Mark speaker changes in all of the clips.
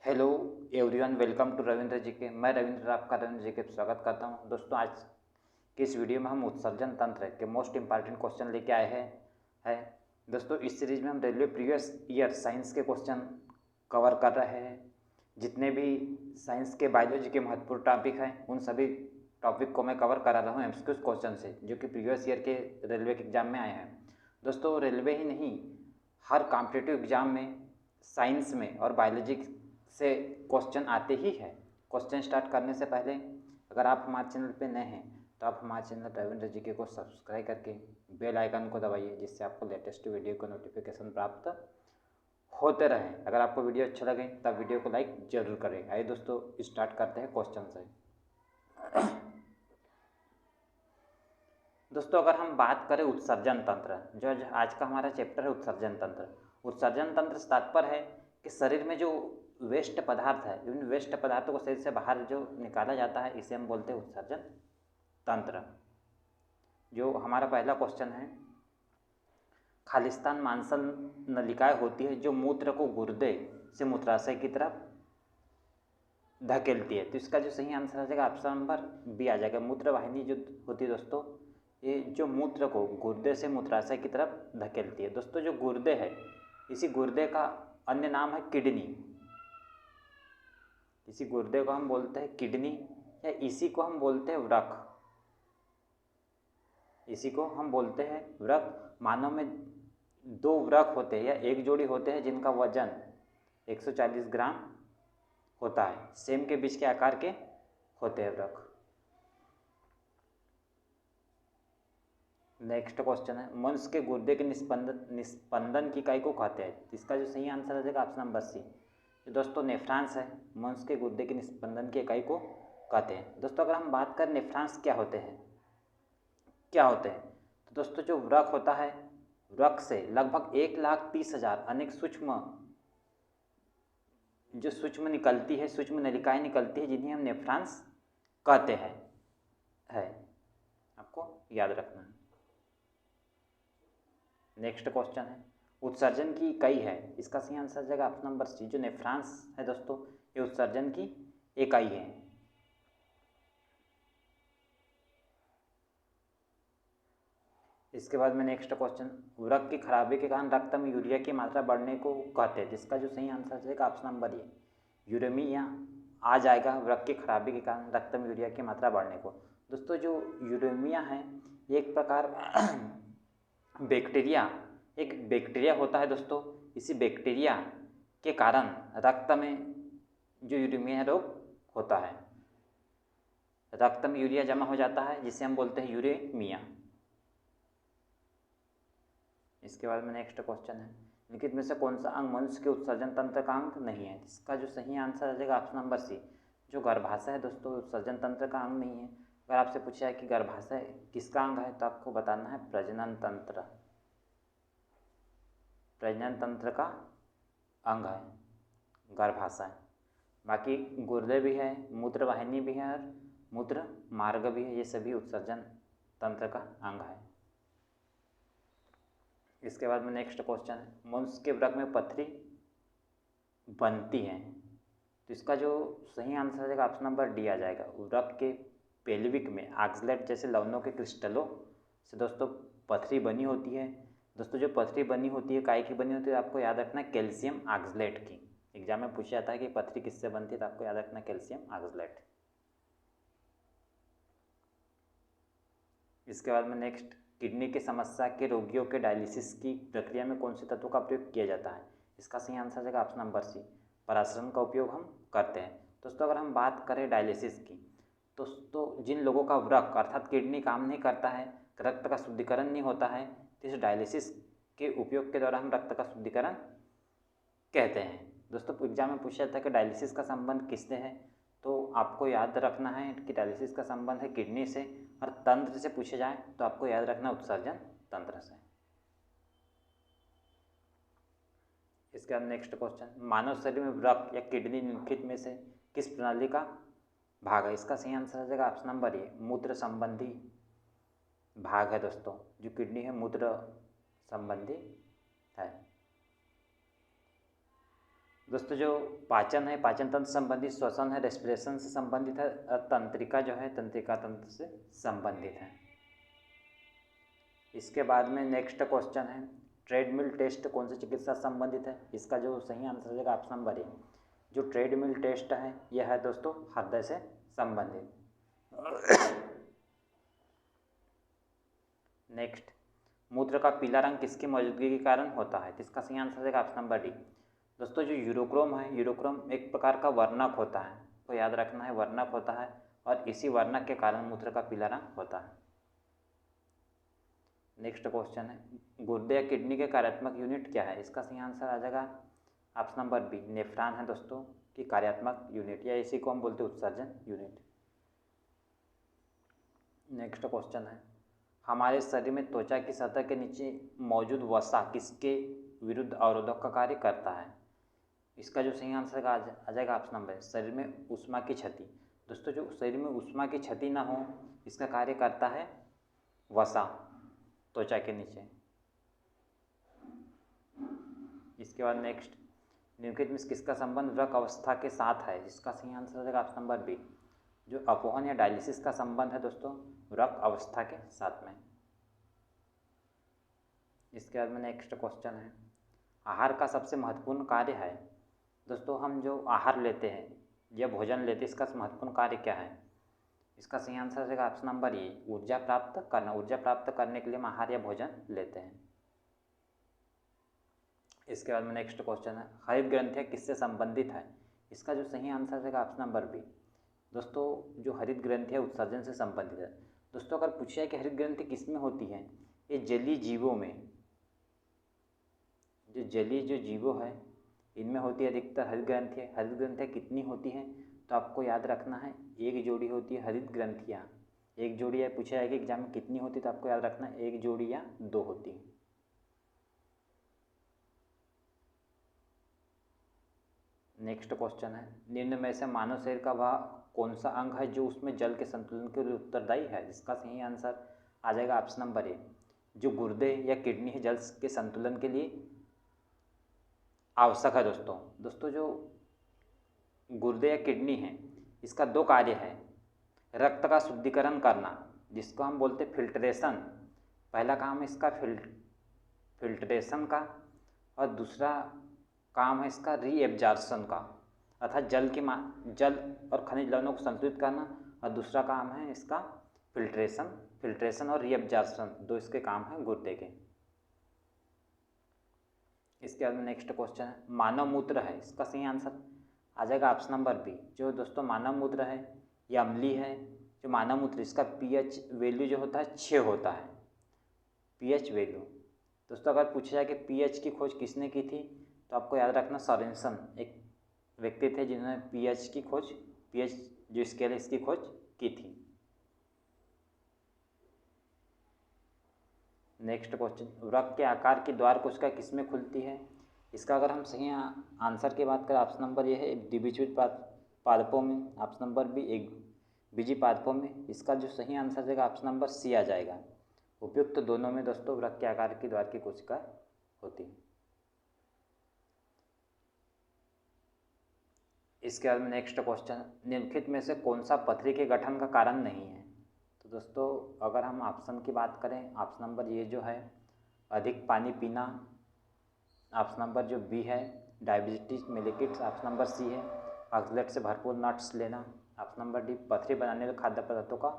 Speaker 1: Hello everyone, welcome to Ravindra ji के। मैं रविंद्र, आपका रविंद्र जी के स्वागत करता हूं। दोस्तों, आज की इस वीडियो में हम उत्सर्जन तंत्र के मोस्ट इंपॉर्टेंट क्वेश्चन लेके आए हैं। है दोस्तों, इस सीरीज में हम रेलवे प्रीवियस ईयर साइंस के क्वेश्चन कवर कर रहे हैं। जितने भी साइंस के बायोलॉजी के महत्वपूर्ण टॉपिक हैं, उन सभी टॉपिक को मैं कवर करा रहा हूँ एमसीक्यू क्वेश्चन से, जो कि प्रीवियस ईयर के रेलवे के एग्जाम में आए हैं। दोस्तों, रेलवे ही नहीं, हर कॉम्पिटिटिव एग्जाम में साइंस में और बायोलॉजी से क्वेश्चन आते ही है। क्वेश्चन स्टार्ट करने से पहले अगर आप हमारे चैनल पे नए हैं तो आप हमारे चैनल रविंद्र जी के को सब्सक्राइब करके बेल आइकन को दबाइए, जिससे आपको लेटेस्ट वीडियो का नोटिफिकेशन प्राप्त होते रहे। अगर आपको वीडियो अच्छा लगे तब वीडियो को लाइक जरूर करें। आइए दोस्तों, स्टार्ट करते हैं क्वेश्चन से। दोस्तों, अगर हम बात करें उत्सर्जन तंत्र, जो आज का हमारा चैप्टर है उत्सर्जन तंत्र। उत्सर्जन तंत्र से तात्पर्य है कि शरीर में जो वेस्ट पदार्थ है, इन वेस्ट पदार्थों को शरीर से बाहर जो निकाला जाता है, इसे हम बोलते हैं उत्सर्जन तंत्र। जो हमारा पहला क्वेश्चन है, खालिस्तान मांसल नलिकाएं होती है जो मूत्र को गुर्दे से मूत्राशय की तरफ धकेलती है। तो इसका जो सही आंसर आ जाएगा ऑप्शन नंबर बी आ जाएगा। मूत्र वाहिनी जो होती है दोस्तों, ये जो मूत्र को गुर्दे से मूत्राशय की तरफ धकेलती है। दोस्तों, जो गुर्दे है, इसी गुर्दे का अन्य नाम है किडनी। इसी गुर्दे को हम बोलते हैं किडनी, या इसी को हम बोलते हैं वृक्क। इसी को हम बोलते हैं वृक्क। मानव में दो वृक्क होते हैं या एक जोड़ी होते हैं जिनका वजन 140 ग्राम होता है। सेम के बीच के आकार के होते हैं वृक्क। नेक्स्ट क्वेश्चन है, मनुष्य के गुर्दे के निस्पंदन की इकाई को कहते हैं। इसका जो सही आंसर आ जाएगा ऑप्शन नंबर सी। दोस्तों, नेफ्रॉन्स है, मनुष्य के गुर्दे के निस्पंदन की इकाई को कहते हैं। दोस्तों, अगर हम बात करें नेफ्रॉन्स क्या होते हैं, तो दोस्तों, जो वृक्क होता है, वृक्क से लगभग 1,30,000 अनेक सूक्ष्म निकलती है, सूक्ष्म नलिकाएं निकलती है, जिन्हें हम नेफ्रॉन्स कहते हैं। आपको याद रखना है। नेक्स्ट क्वेश्चन है, उत्सर्जन की इकाई है, इसका सही आंसर आ जाएगा ऑप्शन नंबर सी। जो नेफ्रॉन्स है दोस्तों, ये उत्सर्जन की इकाई है। इसके बाद में नेक्स्ट क्वेश्चन, वृक्क की खराबी के कारण रक्त में यूरिया की मात्रा बढ़ने को कहते हैं। जिसका जो सही आंसर आ जाएगा ऑप्शन नंबर ए, यूरेमिया आ जाएगा। वृक्क की खराबी के कारण रक्त में यूरिया की मात्रा बढ़ने को। दोस्तों, जो यूरेमिया है, ये एक प्रकार एक बैक्टीरिया होता है दोस्तों। इसी बैक्टीरिया के कारण रक्त में जो यूरेमिया रोग होता है, रक्त में यूरिया जमा हो जाता है, जिसे हम बोलते हैं यूरेमिया। इसके बाद में नेक्स्ट क्वेश्चन है, निम्नलिखित में से कौन सा अंग मनुष्य के उत्सर्जन तंत्र का अंग नहीं है। इसका जो सही आंसर आ जाएगा ऑप्शन नंबर सी। जो गर्भाशय है दोस्तों, उत्सर्जन तंत्र का अंग नहीं है। अगर आपसे पूछा है कि गर्भाशय किसका अंग है, तो आपको बताना है प्रजनन तंत्र। प्रजनन तंत्र का अंग है गर्भाशय। बाकी गुर्दे भी है, मूत्र वाहिनी भी है और मूत्र मार्ग भी है, ये सभी उत्सर्जन तंत्र का अंग है। इसके बाद में नेक्स्ट क्वेश्चन है, मनुष्य के वृक्क में पथरी बनती है। तो इसका जो सही आंसर आ जाएगा ऑप्शन नंबर डी आ जाएगा। वृक्क के पेल्विक में ऑक्सलेट जैसे लवणों के क्रिस्टलों से दोस्तों पथरी बनी होती है। दोस्तों, जो पथरी बनी होती है, काय की बनी होती है, आपको याद रखना है कैल्शियम ऑक्सलेट की। एग्जाम में पूछा जाता है कि पथरी किससे बनती है, तो आपको याद रखना कैल्शियम ऑक्सलेट। इसके बाद में नेक्स्ट, किडनी की समस्या के रोगियों के डायलिसिस की प्रक्रिया में कौन से तत्वों का प्रयोग किया जाता है। इसका सही आंसर है ऑप्शन नंबर सी, परासरण का उपयोग हम करते हैं। दोस्तों, अगर हम बात करें डायलिसिस की, दोस्तों जिन लोगों का वृक्क अर्थात किडनी काम नहीं करता है, रक्त का शुद्धिकरण नहीं होता है, तो इस डायलिसिस के उपयोग के द्वारा हम रक्त का शुद्धिकरण कहते हैं। दोस्तों, एग्जाम में पूछा जाता है कि डायलिसिस का संबंध किससे है, तो आपको याद रखना है कि डायलिसिस का संबंध है किडनी से। और तंत्र से पूछे जाए तो आपको याद रखना उत्सर्जन तंत्र से। इसके बाद नेक्स्ट क्वेश्चन, मानव शरीर में वृक्क या किडनी निम्नलिखित में से किस प्रणाली का भाग है। इसका सही आंसर आ जाएगा ऑप्शन नंबर ए, मूत्र संबंधी भाग है। दोस्तों, जो किडनी है मूत्र संबंधी है। दोस्तों जो पाचन है, पाचन तंत्र से संबंधित, श्वसन है रेस्पिरेशन से संबंधित है, और तंत्रिका जो है तंत्रिका तंत्र से संबंधित है। इसके बाद में नेक्स्ट क्वेश्चन है, ट्रेडमिल टेस्ट कौन सी चिकित्सा से संबंधित है? इसका जो सही आंसर है ऑप्शन नंबर ए। जो ट्रेडमिल टेस्ट है यह है दोस्तों हृदय से संबंधित। नेक्स्ट, मूत्र का पीला रंग किसकी मौजूदगी के कारण होता है? इसका सही आंसर है ऑप्शन नंबर डी। दोस्तों जो यूरोक्रोम है, यूरोक्रोम एक प्रकार का वर्णक होता है, तो याद रखना है वर्णक होता है, और इसी वर्णक के कारण मूत्र का पीला रंग होता है। नेक्स्ट क्वेश्चन है, गुर्दे या किडनी के कार्यात्मक यूनिट क्या है? इसका सही आंसर आ जाएगा ऑप्शन नंबर बी, नेफ्रॉन है दोस्तों की कार्यात्मक यूनिट, या इसी को हम बोलते हैं उत्सर्जन यूनिट। नेक्स्ट क्वेश्चन है, हमारे शरीर में त्वचा की सतह के नीचे मौजूद वसा किसके विरुद्ध अवरोधक का कार्य करता है? इसका जो सही आंसर आ जाएगा ऑप्शन नंबर, शरीर में ऊष्मा की क्षति। दोस्तों जो शरीर में ऊष्मा की क्षति ना हो इसका कार्य करता है वसा त्वचा के नीचे। इसके बाद नेक्स्ट, निम्नलिखित में किसका संबंध रक्त अवस्था के साथ है? इसका सही आंसर हो जाएगा ऑप्शन नंबर बी। जो अपवहन या डायलिसिस का संबंध है दोस्तों रक्त अवस्था के साथ में। इसके बाद में नेक्स्ट क्वेश्चन है, आहार का सबसे महत्वपूर्ण कार्य है? दोस्तों हम जो आहार लेते हैं या भोजन लेते हैं इसका महत्वपूर्ण कार्य क्या है? इसका सही आंसर हो जाएगा ऑप्शन नंबर ए, ऊर्जा प्राप्त करना। ऊर्जा प्राप्त करने के लिए हम आहार या भोजन लेते हैं। इसके बाद में नेक्स्ट क्वेश्चन है, हरित ग्रंथियाँ किससे संबंधित है? इसका जो सही आंसर है ऑप्शन नंबर बी। दोस्तों जो हरित ग्रंथियाँ उत्सर्जन से संबंधित है। दोस्तों अगर पूछा है कि हरित ग्रंथि किस में होती है, ये जलीय जीवों में, जो जलीय जो जीवों है इनमें होती है अधिकतर हरित ग्रंथियाँ। हरित ग्रंथियाँ कितनी होती हैं? तो आपको याद रखना है एक जोड़ी होती है हरित ग्रंथियाँ। एक जोड़ी है, पूछा है कि एग्जाम में कितनी होती है, तो आपको याद रखना है एक जोड़ी या दो होती है। नेक्स्ट क्वेश्चन है, निम्न में से मानव शरीर का वह कौन सा अंग है जो उसमें जल के संतुलन के लिए उत्तरदायी है? इसका सही आंसर आ जाएगा ऑप्शन नंबर ए, जो गुर्दे या किडनी है जल के संतुलन के लिए आवश्यक है। दोस्तों जो गुर्दे या किडनी है इसका दो कार्य है, रक्त का शुद्धिकरण करना जिसको हम बोलते हैं फिल्ट्रेशन, पहला काम है इसका फिल्ट्रेशन का, और दूसरा काम है इसका रीएब्जॉर्प्शन का, अर्थात जल और खनिज लवणों को संतुलित करना, और दूसरा काम है इसका फिल्ट्रेशन और रीएब्जॉर्प्शन, दो इसके काम हैं गुर्दे के। इसके बाद में नेक्स्ट क्वेश्चन है, मानव मूत्र है, इसका सही आंसर आ जाएगा ऑप्शन नंबर बी। जो दोस्तों मानव मूत्र है ये अम्लीय है। जो मानव मूत्र इसका पीएच वैल्यू जो होता है 6 होता है, पीएच वैल्यू। दोस्तों अगर पूछा जाए कि पीएच की खोज किसने की थी, तो आपको याद रखना सोरेनसन एक व्यक्ति थे जिन्होंने पीएच जो स्केल है इसकी खोज की थी। नेक्स्ट क्वेश्चन, वृक्क के आकार की द्वार कोशिका किसमें खुलती है? इसका अगर हम सही आंसर की बात करें ऑप्शन नंबर ये है द्विबीजपत्र पादपों में, ऑप्शन नंबर बी एक बीजी पादपों में। इसका जो सही आंसर है ऑप्शन नंबर सी आ जाएगा। उपयुक्त दोनों में दोस्तों वृक्क के आकार की द्वार की कोशिका होती है। इसके बाद में नेक्स्ट क्वेश्चन, निम्नलिखित में से कौन सा पथरी के गठन का कारण नहीं है? तो दोस्तों अगर हम ऑप्शन की बात करें, ऑप्शन नंबर ये जो है अधिक पानी पीना, ऑप्शन नंबर जो बी है डायबिटीज मेलिटिस, ऑप्शन नंबर सी है ऑक्सलेट से भरपूर नट्स लेना, ऑप्शन नंबर डी पथरी बनाने वाले खाद्य पदार्थों का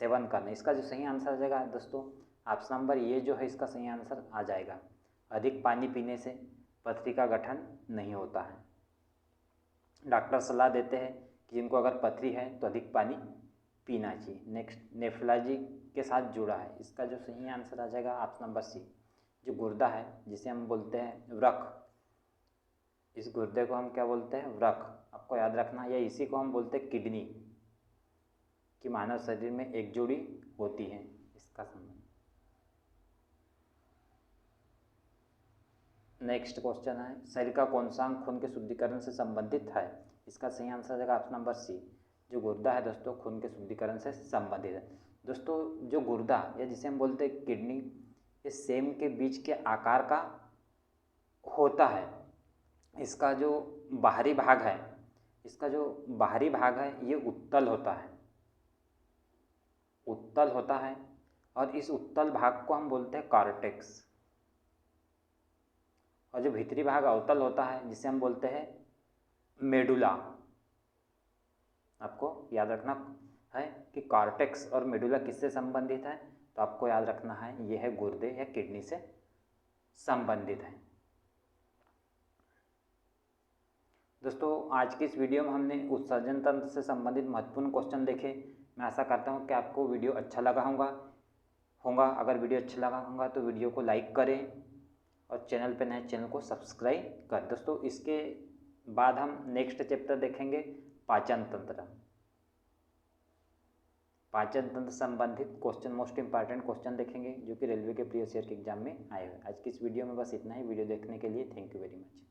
Speaker 1: सेवन करना। इसका जो सही आंसर आ जाएगा दोस्तों ऑप्शन नंबर ये जो है इसका सही आंसर आ जाएगा, अधिक पानी पीने से पथरी का गठन नहीं होता है। डॉक्टर सलाह देते हैं कि जिनको अगर पथरी है तो अधिक पानी पीना चाहिए। नेक्स्ट, नेफ्रोलॉजी के साथ जुड़ा है, इसका जो सही आंसर आ जाएगा ऑप्शन नंबर सी। जो गुर्दा है जिसे हम बोलते हैं वृक्क, इस गुर्दे को हम क्या बोलते हैं? वृक्क। आपको याद रखना, या इसी को हम बोलते हैं किडनी, कि मानव शरीर में एक जोड़ी होती है इसका संबंध। नेक्स्ट क्वेश्चन है, शरीर का कौन सा अंग खून के शुद्धिकरण से संबंधित है? इसका सही आंसर आ जाएगा ऑप्शन नंबर सी। जो गुर्दा है दोस्तों खून के शुद्धिकरण से संबंधित है। दोस्तों जो गुर्दा या जिसे हम बोलते हैं किडनी, ये सेम के बीज के आकार का होता है, इसका जो बाहरी भाग है, इसका जो बाहरी भाग है ये उत्तल होता है, उत्तल होता है। और इस उत्तल भाग को हम बोलते हैं कॉर्टेक्स। और जो भीतरी भाग अवतल होता है जिसे हम बोलते हैं मेडुला। आपको याद रखना है कि कॉर्टेक्स और मेडुला किससे संबंधित है, तो आपको याद रखना है यह है गुर्दे या किडनी से संबंधित है। दोस्तों आज की इस वीडियो में हमने उत्सर्जन तंत्र से संबंधित महत्वपूर्ण क्वेश्चन देखे। मैं आशा करता हूँ कि आपको वीडियो अच्छा लगा होगा। अगर वीडियो अच्छा लगा होगा तो वीडियो को लाइक करें और चैनल पर नए चैनल को सब्सक्राइब करें। दोस्तों इसके बाद हम नेक्स्ट चैप्टर देखेंगे पाचन तंत्र। पाचन तंत्र संबंधित क्वेश्चन, मोस्ट इंपॉर्टेंट क्वेश्चन देखेंगे जो कि रेलवे के प्रीवियस ईयर के एग्जाम में आए हुए। आज की इस वीडियो में बस इतना ही। वीडियो देखने के लिए थैंक यू वेरी मच।